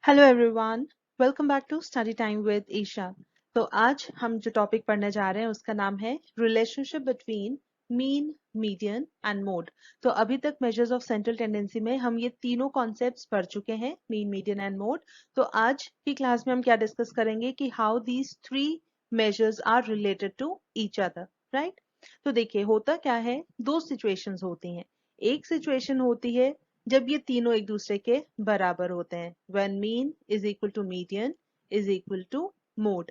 Hello everyone, welcome back to study time with Isha. तो आज हम जो टॉपिक पढ़ने जा रहे हैं उसका नाम है relationship between mean, median and mode. तो अभी तक मेजर्स ऑफ सेंट्रल टेंडेंसी में हम ये तीनों कॉन्सेप्ट्स पढ़ चुके हैं, मीन, मीडियन एंड मोड। तो आज की क्लास में हम क्या डिस्कस करेंगे कि how these three measures are related to each other, right. तो देखिए होता क्या है, दो सिचुएशंस होती हैं। एक सिचुएशन होती है जब ये तीनों एक दूसरे के बराबर होते हैं, when mean is equal to median is equal to mode।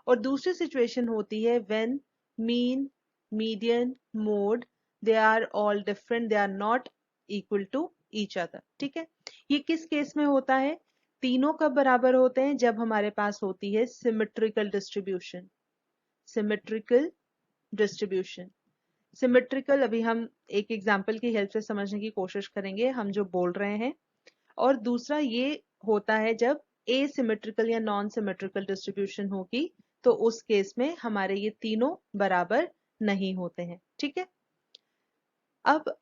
और दूसरी सिचुएशन होती है when mean, median, mode they are all different, they are not equal to each other। ठीक है, ये किस केस में होता है? तीनों कब बराबर होते हैं? जब हमारे पास होती है symmetrical distribution. Symmetrical distribution, symmetrical अभी हम एक एग्जाम्पल की हेल्प से समझने की कोशिश करेंगे हम जो बोल रहे हैं। और दूसरा ये होता है जब एसिमेट्रिकल या नॉन सिमेट्रिकल डिस्ट्रीब्यूशन होगी, तो उस केस में हमारे ये तीनों बराबर नहीं होते हैं। ठीक है, अब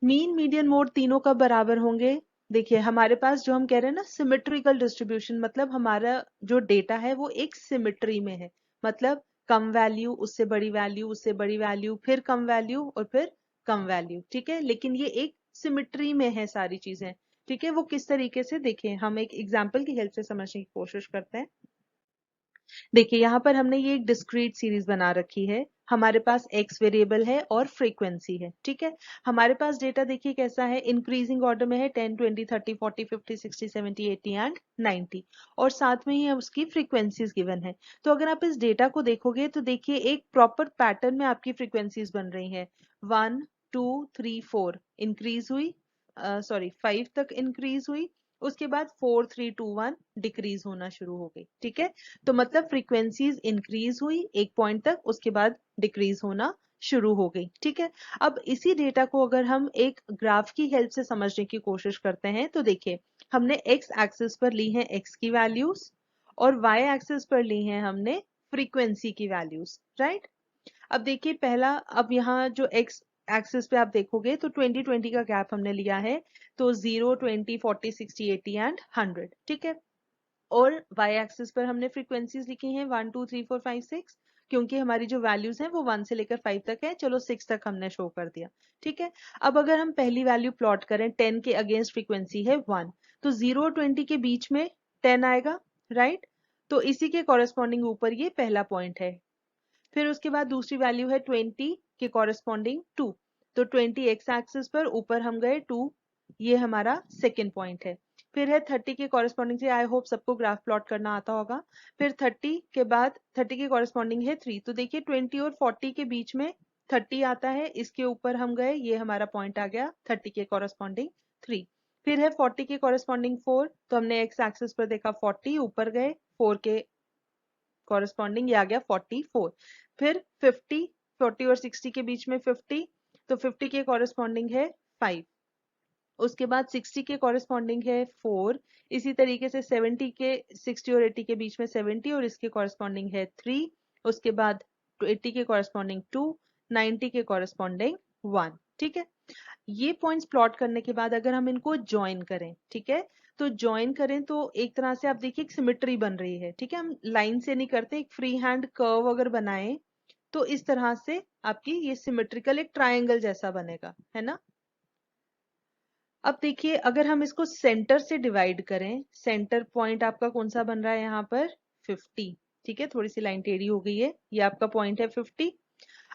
मीन, मीडियन, मोड तीनों कब बराबर होंगे? देखिए हमारे पास जो हम कह रहे हैं ना सिमेट्रिकल डिस्ट्रीब्यूशन, मतलब हमारा जो डेटा है वो एक सिमेट्री में है। मतलब कम वैल्यू, उससे बड़ी वैल्यू, उससे बड़ी वैल्यू, फिर कम वैल्यू और फिर कम वैल्यू। ठीक है, लेकिन ये एक सिमेट्री में है सारी चीजें। ठीक है, वो किस तरीके से, देखिए हम एक एग्जाम्पल की हेल्प से समझने की कोशिश करते हैं। देखिए यहाँ पर हमने ये एक डिस्क्रीट सीरीज बना रखी है। हमारे पास एक्स वेरिएबल है और फ्रीक्वेंसी है। ठीक है, हमारे पास डेटा देखिए कैसा है, इंक्रीजिंग ऑर्डर में है, 10, 20, 30, 40, 50, 60, 70, 80 एंड 90। और साथ में ही उसकी फ्रीक्वेंसीज गिवन है। तो अगर आप इस डेटा को देखोगे तो देखिए एक प्रॉपर पैटर्न में आपकी फ्रीक्वेंसीज बन रही है। 1, 2, 3, 4 इंक्रीज हुई, सॉरी 5 तक इंक्रीज हुई, उसके बाद 4, 3, 2, 1 डिक्रीज होना शुरू हो गई। ठीक है, तो मतलब फ्रीक्वेंसीज इंक्रीज हुई एक पॉइंट तक, उसके बाद डिक्रीज होना शुरू हो गई। ठीक है, अब इसी डेटा को अगर हम एक ग्राफ की हेल्प से समझने की कोशिश करते हैं तो देखिए हमने एक्स एक्सिस पर ली है एक्स की वैल्यूज और वाई एक्सिस पर ली है हमने फ्रीक्वेंसी की वैल्यूज, राइट। अब देखिए पहला, अब यहाँ जो एक्स एक्सिस पे आप देखोगे तो 20-20 का गैप हमने लिया है, तो 0, 20, 40, 60, 80 एंड 100। ठीक है, और वाई एक्सिस पर हमने फ्रीक्वेंसीज लिखी हैं 1, 2, 3, 4, 5, 6, क्योंकि हमारी जो वैल्यूज हैं वो 1 से लेकर 5 तक है। चलो 6 तक हमने शो कर दिया। ठीक है, अब अगर हम पहली वैल्यू प्लॉट करें, 10 के अगेंस्ट फ्रीक्वेंसी है 1, तो 0 और 20 के बीच में 10 आएगा, राइट। तो इसी के कॉरेस्पॉन्डिंग ऊपर ये पहला पॉइंट है। फिर उसके बाद दूसरी वैल्यू है 20 के कॉरेस्पॉन्डिंग 2, तो 20 एक्स एक्सिस पर ऊपर हम गए 2, ये हमारा सेकेंड पॉइंट है। फिर है 30 के कॉरेस्पॉन्डिंग से, आई होप सबको ग्राफ प्लॉट करना आता होगा। फिर 30 के बाद 30 के कॉरेस्पॉन्डिंग है 3, तो देखिए 20 और 40 के बीच में 30 आता है, इसके ऊपर हम गए, ये हमारा पॉइंट आ गया 30 के कॉरेस्पॉन्डिंग 3। फिर है 40 के कॉरेस्पॉन्डिंग 4, तो हमने एक्स एक्सिस पर देखा 40, ऊपर गए 4 के कॉरेस्पॉन्डिंग, ये आ गया 44। फिर 50, 40 और 60 के बीच में 50, तो 50 के कॉरेस्पॉन्डिंग है 5। उसके बाद 60 के कॉरेस्पॉन्डिंग है 4। इसी तरीके से 70 के, 60 और 80 के बीच में 70 और इसके कॉरेस्पॉन्डिंग है 3। उसके बाद 80 के कॉरेस्पॉन्डिंग 2, 90 के कॉरेस्पॉन्डिंग 1। ठीक है, ये पॉइंट्स प्लॉट करने के बाद अगर हम इनको ज्वाइन करें, ठीक है, तो ज्वाइन करें तो एक तरह से आप देखिए एक सिमेट्री बन रही है। ठीक है, हम लाइन से नहीं करते, एक फ्री हैंड कर्व अगर बनाएं तो इस तरह से आपकी ये सिमेट्रिकल एक ट्रायंगल जैसा बनेगा, है ना। अब देखिए अगर हम इसको सेंटर से डिवाइड करें, सेंटर पॉइंट आपका कौन सा बन रहा है यहाँ पर, 50। ठीक है, थोड़ी सी लाइन टेढ़ी हो गई है, ये आपका पॉइंट है 50।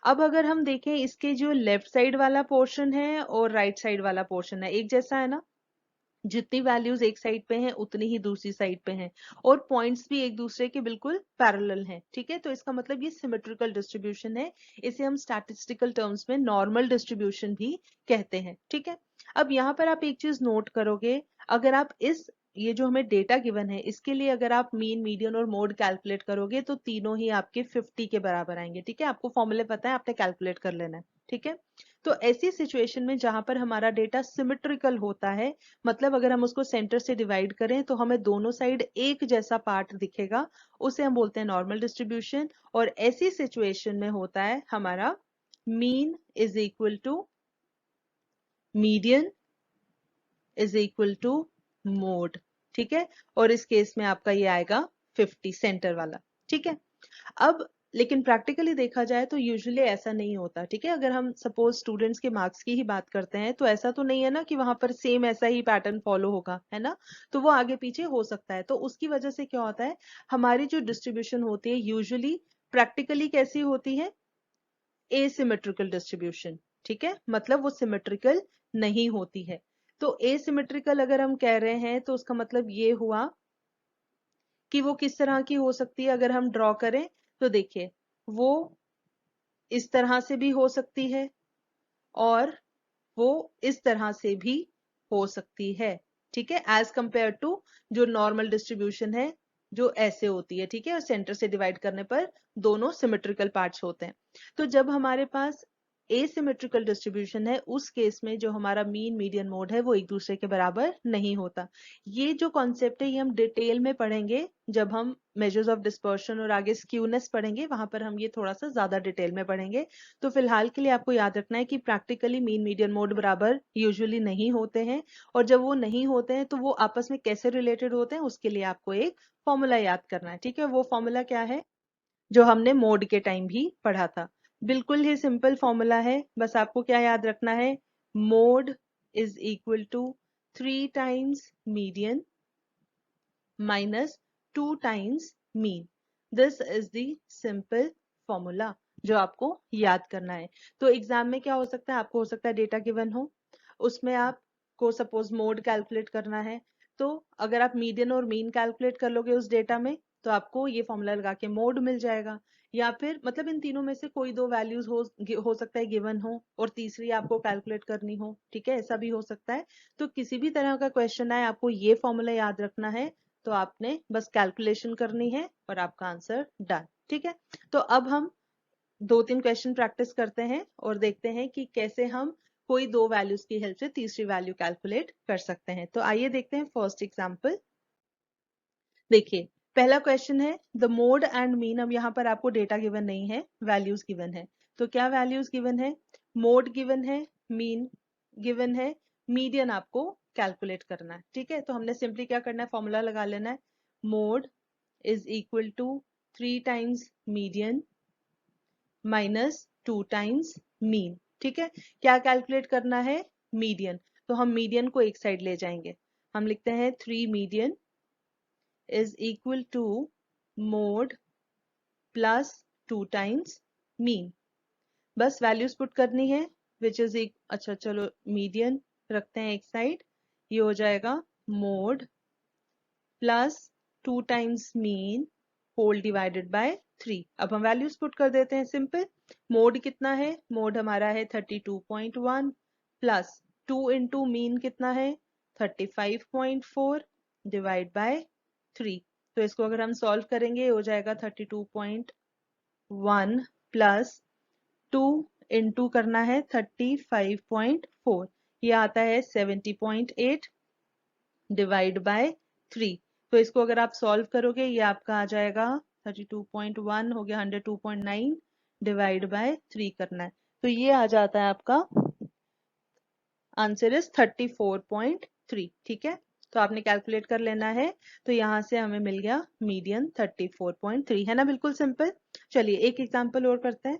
अब अगर हम देखें इसके जो लेफ्ट साइड वाला पोर्शन है और राइट साइड वाला पोर्शन है, एक जैसा है ना, जितनी वैल्यूज एक साइड पे हैं उतनी ही दूसरी साइड पे हैं, और पॉइंट्स भी एक दूसरे के बिल्कुल पैरेलल हैं। ठीक है, तो इसका मतलब ये सिमेट्रिकल डिस्ट्रीब्यूशन है। इसे हम स्टैटिस्टिकल टर्म्स में नॉर्मल डिस्ट्रीब्यूशन भी कहते हैं। ठीक है, अब यहाँ पर आप एक चीज नोट करोगे, अगर आप इस ये जो हमें डेटा गिवन है इसके लिए अगर आप मीन, मीडियन और मोड कैलकुलेट करोगे तो तीनों ही आपके 50 के बराबर आएंगे। ठीक है, आपको फॉर्मूले पता है, आपने कैलकुलेट कर लेना है। ठीक है, तो ऐसी सिचुएशन में जहां पर हमारा डेटा सिमेट्रिकल होता है, मतलब अगर हम उसको सेंटर से डिवाइड करें तो हमें दोनों साइड एक जैसा पार्ट दिखेगा, उसे हम बोलते हैं नॉर्मल डिस्ट्रीब्यूशन। और ऐसी सिचुएशन में होता है हमारा mean is equal to median is equal to mode. ठीक है, और इस केस में आपका ये आएगा 50 सेंटर वाला। ठीक है, अब लेकिन प्रैक्टिकली देखा जाए तो यूजुअली ऐसा नहीं होता। ठीक है, अगर हम सपोज स्टूडेंट्स के मार्क्स की ही बात करते हैं तो ऐसा तो नहीं है ना कि वहां पर सेम ऐसा ही पैटर्न फॉलो होगा, है ना, तो वो आगे पीछे हो सकता है। तो उसकी वजह से क्या होता है, हमारी जो डिस्ट्रीब्यूशन होती है यूजुअली प्रैक्टिकली कैसी होती है, एसिमेट्रिकल डिस्ट्रीब्यूशन। ठीक है, मतलब वो सिमेट्रिकल नहीं होती है। तो एसिमेट्रिकल अगर हम कह रहे हैं तो उसका मतलब ये हुआ कि वो किस तरह की हो सकती है। अगर हम ड्रॉ करें तो देखिए, वो इस तरह से भी हो सकती है और वो इस तरह से भी हो सकती है। ठीक है, एज कंपेयर टू जो नॉर्मल डिस्ट्रीब्यूशन है जो ऐसे होती है। ठीक है, और सेंटर से डिवाइड करने पर दोनों सिमेट्रिकल पार्ट्स होते हैं। तो जब हमारे पास एसिमेट्रिकल डिस्ट्रीब्यूशन है उस केस में जो हमारा मीन मीडियन मोड है वो एक दूसरे के बराबर नहीं होता। ये जो कॉन्सेप्ट है ये हम डिटेल में पढ़ेंगे जब हम मेजर्स ऑफ डिस्पर्शन और आगे स्क्यूनेस पढ़ेंगे, वहां पर हम ये थोड़ा सा ज्यादा डिटेल में पढ़ेंगे। तो फिलहाल के लिए आपको याद रखना है कि प्रैक्टिकली मीन मीडियन मोड बराबर यूजुअली नहीं होते हैं, और जब वो नहीं होते हैं तो वो आपस में कैसे रिलेटेड होते हैं उसके लिए आपको एक फॉर्मूला याद करना है। ठीक है, वो फॉर्मूला क्या है जो हमने मोड के टाइम भी पढ़ा था। बिल्कुल ही सिंपल फॉर्मूला है, बस आपको क्या याद रखना है, mode is equal to 3 times median minus 2 times mean. This is the simple formula जो आपको याद करना है। तो एग्जाम में क्या हो सकता है, आपको हो सकता है डेटा गिवन हो, उसमें आपको सपोज मोड कैलकुलेट करना है, तो अगर आप मीडियन और मीन कैलकुलेट कर लोगे उस डेटा में तो आपको ये फॉर्मूला लगा के मोड मिल जाएगा। या फिर मतलब इन तीनों में से कोई दो वैल्यूज हो सकता है गिवन हो और तीसरी आपको कैलकुलेट करनी हो। ठीक है, ऐसा भी हो सकता है। तो किसी भी तरह का क्वेश्चन आए आपको ये फॉर्मूला याद रखना है, तो आपने बस कैलकुलेशन करनी है और आपका आंसर डन। ठीक है, तो अब हम 2-3 क्वेश्चन प्रैक्टिस करते हैं और देखते हैं कि कैसे हम कोई दो वैल्यूज की हेल्प से तीसरी वैल्यू कैलकुलेट कर सकते हैं। तो आइए देखते हैं फर्स्ट एग्जांपल। देखिए, पहला क्वेश्चन है द मोड एंड मीन। अब यहाँ पर आपको डेटा गिवन नहीं है, वैल्यूज गिवन है। तो क्या वैल्यूज गिवन है, मोड गिवन है, मीन गिवन है, मीडियन आपको कैलकुलेट करना है। ठीक है, तो हमने सिंपली क्या करना है, फॉर्मूला लगा लेना है, mode is equal to 3 times median minus 2 times mean. ठीक है, क्या कैलकुलेट करना है, मीडियन। तो हम मीडियन को एक साइड ले जाएंगे, हम लिखते हैं 3 median is equal to mod plus 2 times mean। बस वैल्यूज पुट करनी है विच इज अच्छा चलो मीडियन रखते हैं एक साइड, ये हो जाएगा mod plus 2 times mean whole divided by 3। अब हम वैल्यूज पुट कर देते हैं सिंपल। मोड कितना है, मोड हमारा है 32.1 प्लस 2 इंटू मीन कितना है 35.4 डिवाइड बाय 3। तो इसको अगर हम सॉल्व करेंगे हो जाएगा 32.1 प्लस 2 इंटू करना है 35.4, ये आता है 70.8 डिवाइड बाय 3। तो इसको अगर आप सॉल्व करोगे ये आपका आ जाएगा 32.1 हो गया 102.9 डिवाइड बाय 3 करना है, तो ये आ जाता है आपका आंसर इज 34.3। ठीक है, तो आपने कैलकुलेट कर लेना है। तो यहां से हमें मिल गया मीडियन 34.3, है ना, बिल्कुल सिंपल। चलिए एक एग्जांपल और करते हैं।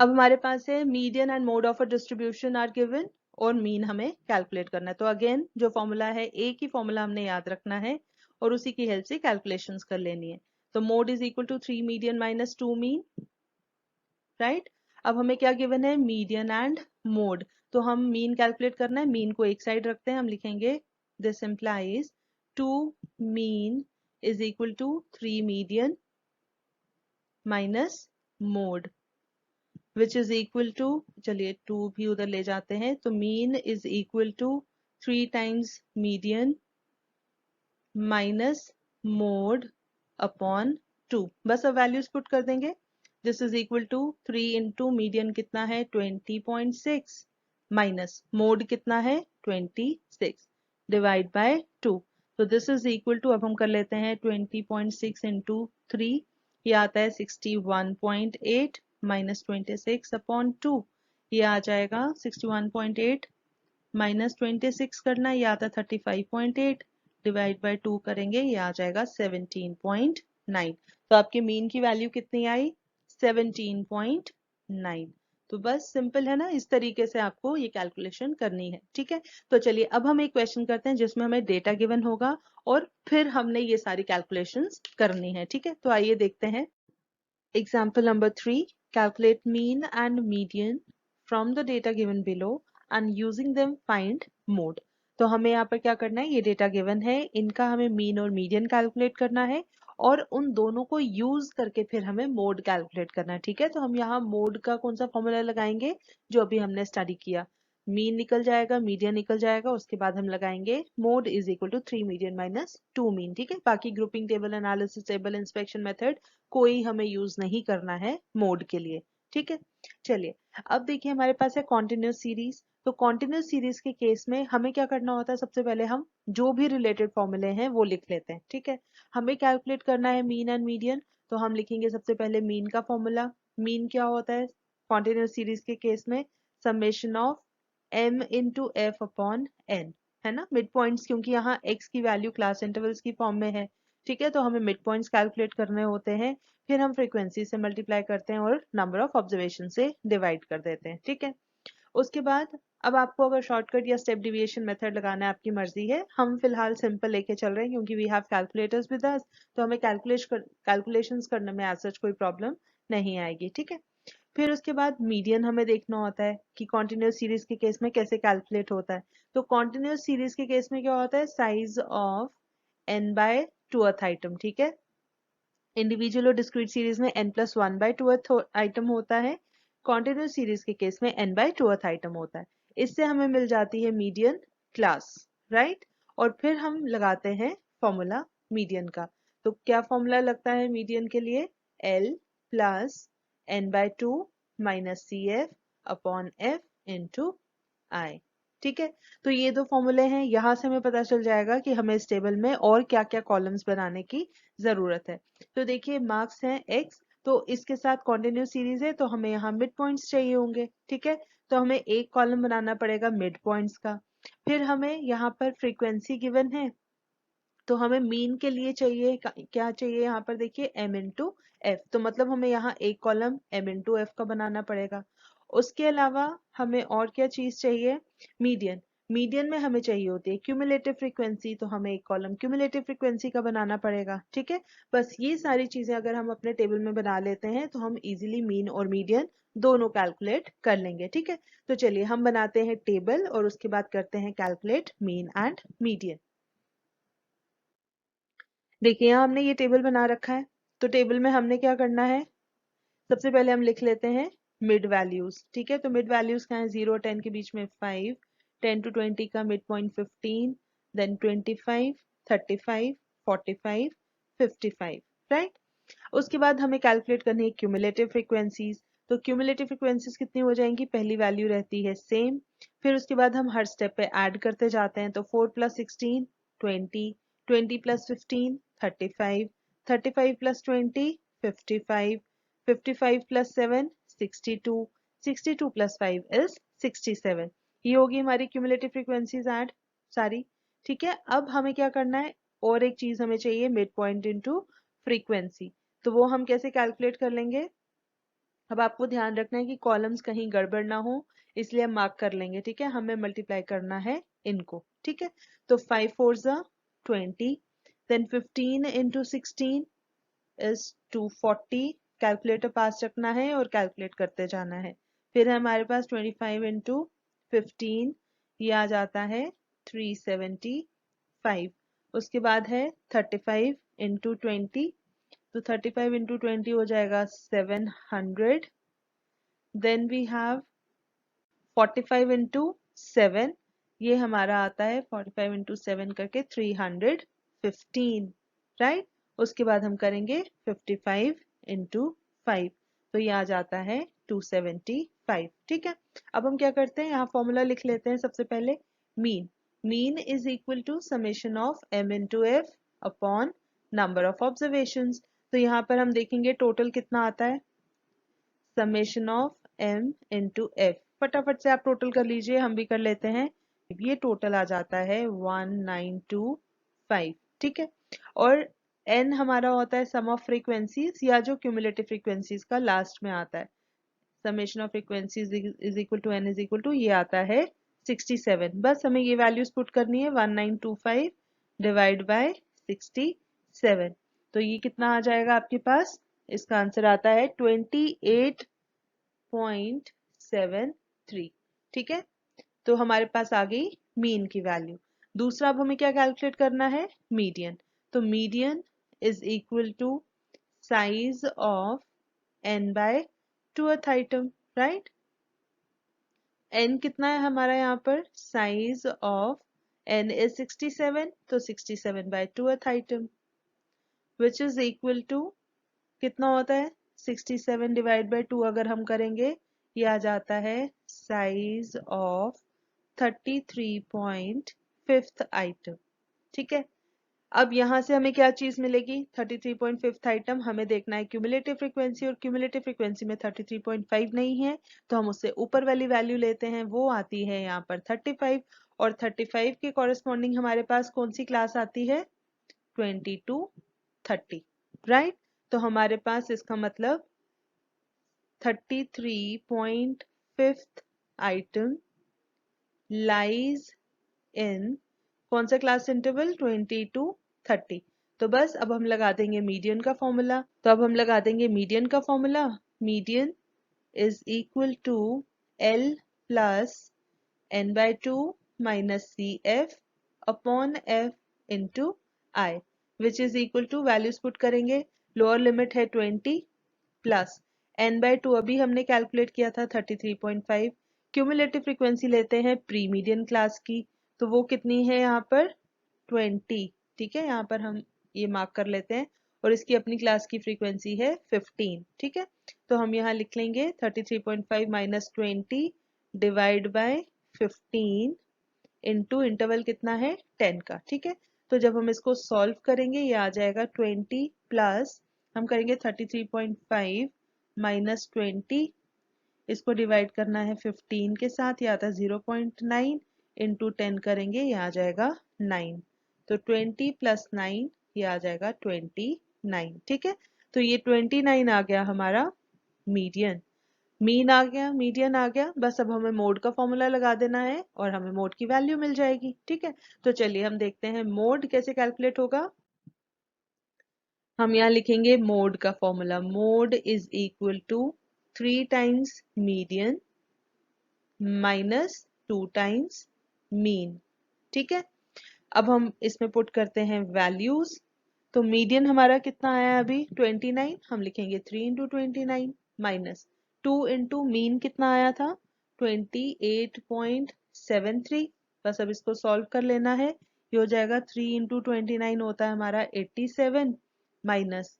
अब हमारे पास है median and mode of a distribution are given और मीन हमें कैलकुलेट करना है। तो अगेन जो फॉर्मूला है एक ही फॉर्मूला हमने याद रखना है और उसी की हेल्प से कैलकुलेशंस कर लेनी है। तो mode is equal to 3 median minus 2 mean, right. अब हमें क्या गिवन है, मीडियन एंड मोड। तो हम मीन कैलकुलेट करना है, मीन को एक साइड रखते हैं, हम लिखेंगे this implies 2 mean is equal to 3 median minus mode which is equal to, चलिए 2 भी उधर ले जाते हैं, तो mean is equal to 3 times median minus mode upon 2। बस अब वैल्यूज पुट कर देंगे, this is equal to 3 into median कितना है 20.6 माइनस मोड कितना है 26 डिवाइड बाय 2। तो दिस इज इक्वल टू, अब हम कर लेते हैं 20.6 इंटू 3, ये आता है 61.8 माइनस 26 अपॉन 2, ये आ जाएगा 61.8 माइनस 26 करना, ये आता है 35.8 डिवाइड बाय 2 करेंगे, ये आ जाएगा 17.9। तो आपके मीन की वैल्यू कितनी आई? 17.9। तो बस सिंपल है ना, इस तरीके से आपको ये कैलकुलेशन करनी है। ठीक है, तो चलिए अब हम एक क्वेश्चन करते हैं जिसमें हमें डेटा गिवन होगा और फिर हमने ये सारी कैलकुलेशंस करनी है। ठीक है, तो आइए देखते हैं। Example number 3. Calculate mean and median from the data given below and using them find mode. तो हमें यहाँ पर क्या करना है, ये डेटा गिवन है, इनका हमें मीन और मीडियन कैलकुलेट करना है और उन दोनों को यूज करके फिर हमें मोड कैलकुलेट करना है। ठीक है, तो हम यहाँ मोड का कौन सा फॉर्मूला लगाएंगे, जो अभी हमने स्टडी किया। मीन निकल जाएगा, मीडियन निकल जाएगा, उसके बाद हम लगाएंगे mode is equal to 3 median minus 2 mean. ठीक है, बाकी grouping table, analysis table, inspection method कोई हमें यूज नहीं करना है मोड के लिए। ठीक है, चलिए अब देखिए हमारे पास है कॉन्टिन्यूस सीरीज। तो कॉन्टिन्यूस सीरीज के केस में हमें क्या करना होता है, सबसे पहले हम जो भी रिलेटेड फॉर्मूले हैं वो लिख लेते हैं। ठीक है, हमें कैलकुलेट करना है मीन एंड मीडियन, तो हम लिखेंगे सबसे पहले मीन का फॉर्मूला। मीन क्या होता है कॉन्टिन्यूस सीरीज के केस में? Summation of m into F upon n, है ना। मिड पॉइंट्स, क्योंकि यहाँ x की वैल्यू क्लास इंटरवल्स की फॉर्म में है। ठीक है, तो हमें मिड पॉइंट्स कैलकुलेट करने होते हैं, फिर हम फ्रीक्वेंसी से मल्टीप्लाई करते हैं और नंबर ऑफ ऑब्जर्वेशन से डिवाइड कर देते हैं। ठीक है, उसके बाद अब आपको अगर शॉर्टकट या स्टेप डिविएशन मेथड लगाना है, आपकी मर्जी है। हम फिलहाल सिंपल लेके चल रहे हैं क्योंकि we have calculators with us, तो हमें कैलकुलेशंस करने में एज सच कोई प्रॉब्लम नहीं आएगी। ठीक है, फिर उसके बाद मीडियन हमें देखना होता है कि कॉन्टिन्यूस सीरीज के केस में कैसे कैलकुलेट होता है। तो कॉन्टिन्यूस सीरीज के केस में क्या होता है, size of n by twoth item. ठीक है, इंडिविजुअल और डिस्क्रीट सीरीज में n plus 1 by twoth item होता है, कॉन्टिन्यूस सीरीज के केस में n बाय टूथ आइटम होता है। इससे हमें मिल जाती है मीडियन क्लास, राइट। और फिर हम लगाते हैं फॉर्मूला मीडियन का। तो क्या फॉर्मूला लगता है मीडियन के लिए? l plus n by 2 minus C F upon F into I. ठीक है, तो ये दो फॉर्मूले हैं, यहाँ से हमें पता चल जाएगा कि हमें इस टेबल में और क्या क्या कॉलम्स बनाने की जरूरत है। तो देखिए मार्क्स हैं x, तो इसके साथ कॉन्टिन्यूस सीरीज है तो हमें यहाँ मिड पॉइंट्स चाहिए होंगे। ठीक है, तो हमें एक कॉलम बनाना पड़ेगा मिड पॉइंट्स का। फिर हमें यहाँ पर फ्रीक्वेंसी गिवन है, तो हमें मीन के लिए चाहिए क्या चाहिए, यहाँ पर देखिए m इंटू एफ, तो मतलब हमें यहाँ एक कॉलम m इंटू एफ का बनाना पड़ेगा। उसके अलावा हमें और क्या चीज चाहिए, मीडियन। मीडियन में हमें चाहिए होती है क्यूमुलेटिव फ्रीक्वेंसी, तो हमें एक कॉलम क्यूमुलेटिव फ्रीक्वेंसी का बनाना पड़ेगा। ठीक है, बस ये सारी चीजें अगर हम अपने टेबल में बना लेते हैं तो हम इजीली मीन और मीडियन दोनों कैलकुलेट कर लेंगे। ठीक है, तो चलिए हम बनाते हैं टेबल और उसके बाद करते हैं कैलकुलेट मीन एंड मीडियन। देखिए यहाँ हमने ये टेबल बना रखा है, तो टेबल में हमने क्या करना है, सबसे पहले हम लिख लेते हैं मिड वैल्यूज। ठीक है, तो मिड वैल्यूज क्या है, 0 और 10 के बीच में 5, 10 टू 20 का मिड पॉइंट 15, देन 25, 35, 45, 55, राइट। उसके बाद हमें कैलकुलेट करनी है क्यूमुलेटिव फ्रीक्वेंसीज। तो क्यूमुलेटिव फ्रीक्वेंसीज कितनी हो जाएंगी, पहली वैल्यू रहती है सेम, फिर उसके बाद हम हर स्टेप पे ऐड करते जाते हैं। तो 4 plus 16 20, 20 plus 15 35, 35 plus 20 55, 55 plus 7 62, 62 plus 5 is 67। ये होगी हमारी क्यूमुलेटिव फ्रीक्वेंसीज ऐड सारी। ठीक है, अब हमें क्या करना है, और एक चीज हमें चाहिए मिड पॉइंट इनटू फ्रीक्वेंसी। तो वो हम कैसे कैलकुलेट कर लेंगे, अब आपको ध्यान रखना है कि कॉलम्स कहीं गड़बड़ ना हो, इसलिए हम मार्क कर लेंगे। ठीक है, हमें मल्टीप्लाई करना है इनको। ठीक है, तो 5 4 ज़ा 20, देन 15 इंटू 16 इज 240। कैलकुलेटर पास रखना है और कैलकुलेट करते जाना है। फिर है हमारे पास 25 इंटू 15, ये आ जाता है 375। उसके बाद है 35 इंटू 20, तो 35 इंटू 20 हो जाएगा 700। देन वी हैव 45 इंटू 7, ये हमारा आता है 45 इंटू 7 करके 315, राइट। उसके बाद हम करेंगे 55 इंटू 5, तो ये आ जाता है 275। ठीक है, अब हम क्या करते हैं, यहाँ फॉर्मूला लिख लेते हैं। सबसे पहले mean, mean is equal to summation of m into F upon number of observations. तो यहाँ पर हम देखेंगे टोटल कितना आता है, summation of m into F. फटाफट से आप टोटल कर लीजिए, हम भी कर लेते हैं। ये टोटल आ जाता है 1925 5, ठीक है। और n हमारा होता है सम ऑफ फ्रीक्वेंसीज या जो क्यूमुलेटिव फ्रीक्वेंसीज का लास्ट में आता है, summation of frequencies is equal to n is equal to ये आता है 67। बस हमें ये वैल्यूज पुट करनी है 1925 डिवाइड बाय 67। तो ये कितना आ जाएगा आपके पास, इसका आंसर आता है 28.73, ठीक है। तो हमारे पास आ गई मीन की वैल्यू। दूसरा अब हमें क्या कैलकुलेट करना है, मीडियन। तो median is equal to size of n by 2th item, right. n कितना है हमारा यहाँ पर, साइज ऑफ n इज 67, तो 67 by 2th item which is equal to कितना होता है 67 डिवाइड बाय 2 अगर हम करेंगे, ये आ जाता है साइज ऑफ 33.5th आइटम, ठीक है। अब यहाँ से हमें क्या चीज मिलेगी, 33.5th आइटम हमें देखना है क्यूमुलेटिव फ्रीक्वेंसी, और क्यूमुलेटिव फ्रीक्वेंसी में 33.5 नहीं है, तो हम उससे ऊपर वाली वैल्यू लेते हैं, वो आती है यहाँ पर 35, और 35 के कॉरेस्पॉन्डिंग हमारे पास कौन सी क्लास आती है, 22 30, राइट। तो हमारे पास इसका मतलब 33.5th आइटम लाइज इन कौन सा क्लास इंटरवल, 22 30। तो बस अब हम लगा देंगे मीडियन का फॉर्मूला। तो अब हम लगा देंगे मीडियन का formula, median is equal to L plus n by 2 minus C F upon F into I, which is equal to values put करेंगे, लोअर लिमिट है 20 प्लस n बाय 2 अभी हमने कैलकुलेट किया था 33.5, क्यूमुलेटिव फ्रीक्वेंसी लेते हैं pre median class की, तो वो कितनी है यहाँ पर 20, ठीक है। यहाँ पर हम ये मार्क कर लेते हैं, और इसकी अपनी क्लास की फ्रीक्वेंसी है 15, ठीक है। तो हम यहाँ लिख लेंगे 33.5 minus 20 divide by 15 into interval कितना है 10 का, ठीक है। तो जब हम इसको सॉल्व करेंगे ये आ जाएगा 20 प्लस हम करेंगे 33.5 माइनस 20, इसको डिवाइड करना है 15 के साथ, ये आता है 0.9 इंटू 10 करेंगे, ये आ जाएगा 9। तो 20 प्लस 9 ये आ जाएगा 29, ठीक है। तो ये 29 आ गया हमारा मीडियन, मीन आ गया, मीडियन आ गया। बस अब हमें मोड का फॉर्मूला लगा देना है और हमें मोड की वैल्यू मिल जाएगी, ठीक है। तो चलिए हम देखते हैं मोड कैसे कैलकुलेट होगा। हम यहाँ लिखेंगे मोड का formula, mode is equal to 3 times median minus 2 times mean, ठीक है। अब हम इसमें पुट करते हैं वैल्यूज। तो मीडियन हमारा कितना आया अभी 29, हम लिखेंगे 3 इंटू 29 माइनस 2 इंटू मीन कितना आया था 28.73। बस अब इसको सॉल्व कर लेना है, ये हो जाएगा 3 इंटू 29 होता है हमारा 87 माइनस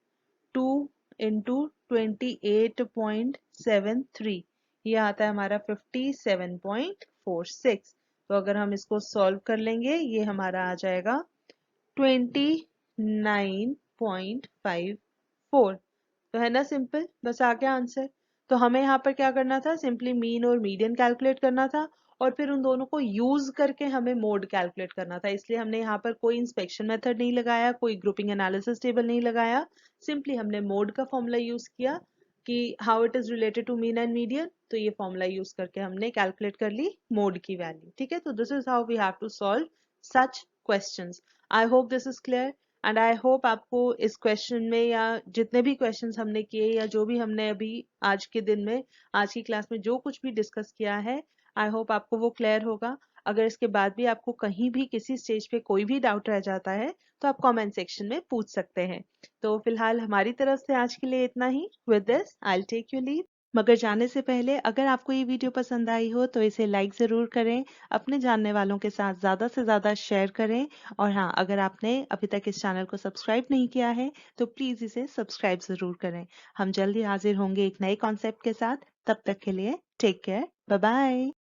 2 इंटू 28.73, ये आता है हमारा 57.46। तो अगर हम इसको सॉल्व कर लेंगे ये हमारा आ जाएगा 29.54। तो है ना सिंपल, बस आ गया आंसर। तो हमें यहाँ पर क्या करना था, सिंपली मीन और मीडियन कैलकुलेट करना था, और फिर उन दोनों को यूज करके हमें मोड कैलकुलेट करना था। इसलिए हमने यहाँ पर कोई इंस्पेक्शन मेथड नहीं लगाया, कोई ग्रुपिंग एनालिसिस टेबल नहीं लगाया, सिंपली हमने मोड का फॉर्मूला यूज किया कि how it is related to mean and median. तो ये फॉर्मूला यूज करके हमने कैलकुलेट कर ली मोड की वैल्यू, ठीक है। तो this is how we have to solve such questions. I hope this is clear, and I hope आपको इस क्वेश्चन में या जितने भी क्वेश्चंस हमने किए या जो भी हमने अभी आज के दिन में आज की क्लास में जो कुछ भी डिस्कस किया है, आई होप आपको वो क्लियर होगा। अगर इसके बाद भी आपको कहीं भी किसी स्टेज पे कोई भी डाउट रह जाता है तो आप कमेंट सेक्शन में पूछ सकते हैं। तो फिलहाल हमारी तरफ से आज के लिए इतना ही। With this I will take you leave. मगर जाने से पहले अगर आपको ये वीडियो पसंद आई हो तो इसे लाइक ज़रूर करें, अपने जानने वालों के साथ ज़्यादा से ज़्यादा शेयर करें, और हाँ, अगर आपने अभी तक इस चैनल को सब्सक्राइब नहीं किया है तो प्लीज़ इसे सब्सक्राइब ज़रूर करें। हम जल्दी हाजिर होंगे एक नए कॉन्सेप्ट के साथ, तब तक के लिए टेक केयर, बाय बाय।